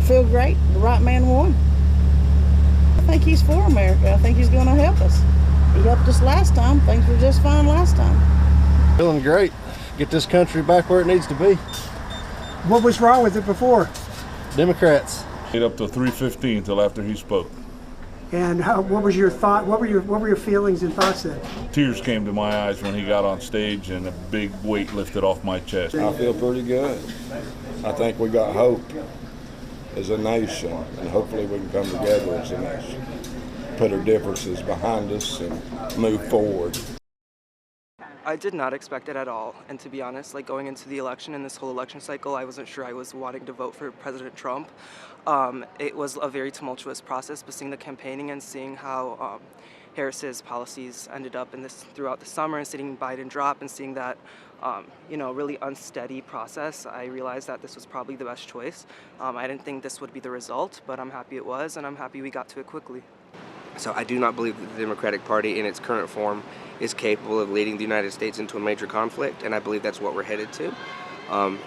feel great. The right man won. I think he's for America. I think he's going to help us. He helped us last time. Things were just fine last time. Feeling great. Get this country back where it needs to be. What was wrong with it before? Democrats. Stayed up till 3:15 till after he spoke. And what was your thought? What were your feelings and thoughts then? Tears came to my eyes when he got on stage and a big weight lifted off my chest. I feel pretty good. I think we got hope as a nation, and hopefully we can come together as a nation, put our differences behind us and move forward. I did not expect it at all, and to be honest, like going into the election and this whole election cycle, I wasn't sure I was wanting to vote for President Trump. It was a very tumultuous process, but seeing the campaigning and seeing how Harris's policies ended up throughout the summer, and seeing Biden drop and seeing that really unsteady process, I realized that this was probably the best choice. I didn't think this would be the result, but I'm happy it was, and I'm happy we got to it quickly. So I do not believe that the Democratic Party in its current form is capable of leading the United States into a major conflict, and I believe that's what we're headed to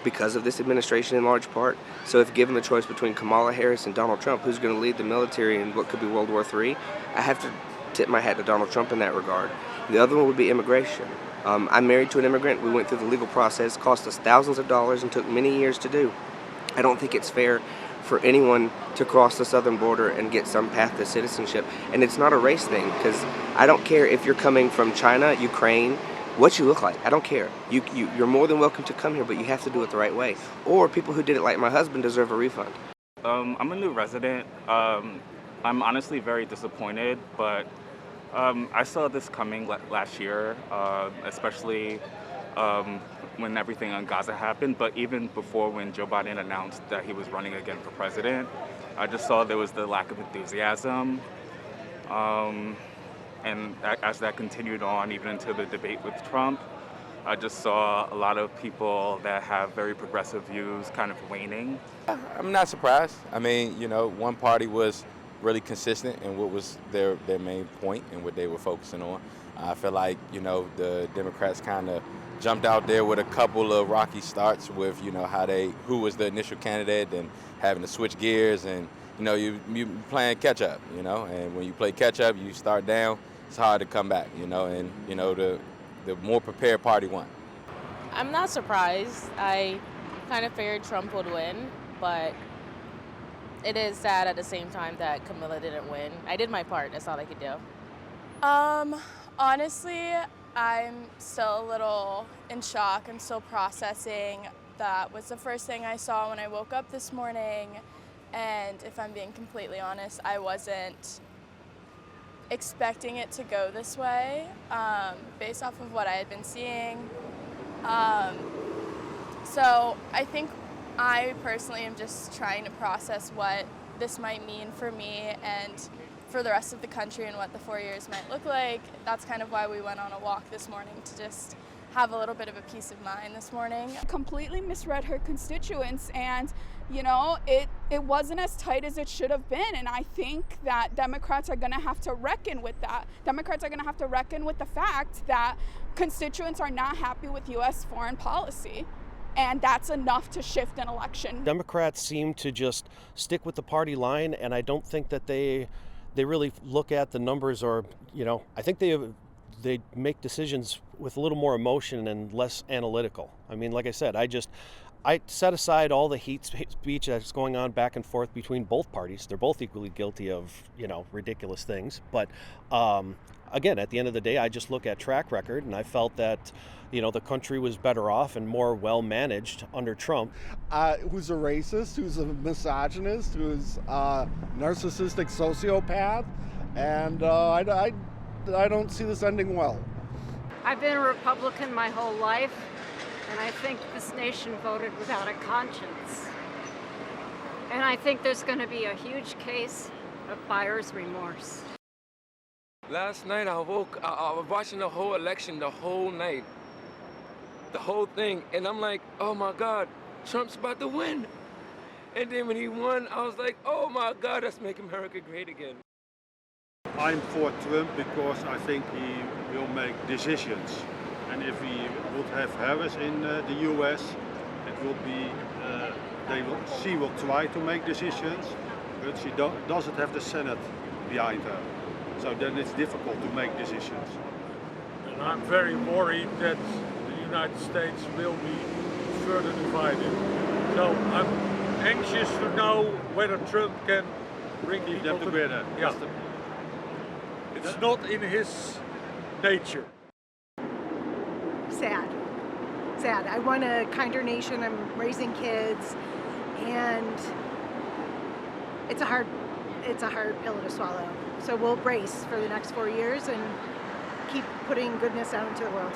because of this administration in large part. So if given the choice between Kamala Harris and Donald Trump, who's going to lead the military in what could be World War III, I have to tip my hat to Donald Trump in that regard. The other one would be immigration. I'm married to an immigrant. We went through the legal process, cost us thousands of dollars, and took many years to do. I don't think it's fair for anyone to cross the southern border and get some path to citizenship. And it's not a race thing, because I don't care if you're coming from China, Ukraine, what you look like. I don't care. You're more than welcome to come here, but you have to do it the right way. Or people who did it like my husband deserve a refund. I'm a new resident. I'm honestly very disappointed, but I saw this coming last year, especially when everything on Gaza happened, but even before, when Joe Biden announced that he was running again for president, I just saw there was the lack of enthusiasm. And as that continued on, even into the debate with Trump, I just saw a lot of people that have very progressive views kind of waning. I'm not surprised. I mean, one party was really consistent in what was their main point and what they were focusing on. I feel like, the Democrats kind of jumped out there with a couple of rocky starts with, who was the initial candidate and having to switch gears and, you playing catch up, and when you play catch up, you start down, it's hard to come back, and, the more prepared party won. I'm not surprised. I kind of figured Trump would win, but it is sad at the same time that Kamala didn't win. I did my part, that's all I could do. Honestly, I'm still a little in shock. I'm still processing. That was the first thing I saw when I woke up this morning. And if I'm being completely honest, I wasn't expecting it to go this way based off of what I had been seeing. So I think I personally am just trying to process what this might mean for me and for the rest of the country and what the 4 years might look like. That's kind of why we went on a walk this morning, to just have a little bit of a peace of mind this morning. Completely misread her constituents, and it wasn't as tight as it should have been, and I think that Democrats are going to have to reckon with that. Democrats are going to have to reckon with the fact that constituents are not happy with U.S. foreign policy. And that's enough to shift an election. Democrats seem to just stick with the party line, and I don't think that they really look at the numbers, or I think they make decisions with a little more emotion and less analytical. I mean, like I said, I set aside all the hate speech that's going on back and forth between both parties. They're both equally guilty of ridiculous things, but again, at the end of the day, I just look at track record, and I felt that the country was better off and more well managed under Trump. Who's a racist, who's a misogynist, who's a narcissistic sociopath, and I don't see this ending well. I've been a Republican my whole life, and I think this nation voted without a conscience. And I think there's going to be a huge case of buyer's remorse. Last night I was watching the whole election the whole night. The whole thing, and I'm like, oh my God, Trump's about to win. And then when he won, I was like, oh my God, let's make America great again. I'm for Trump because I think he will make decisions. And if we would have Harris in the US, it will be she will try to make decisions, but she doesn't have the Senate behind her. So then it's difficult to make decisions. And I'm very worried that the United States will be further divided. So I'm anxious to know whether Trump can bring Keep people them together. Yeah. It's not in his nature. Sad. I want a kinder nation. I'm raising kids, and it's a hard pill to swallow. So we'll brace for the next 4 years and keep putting goodness out into the world.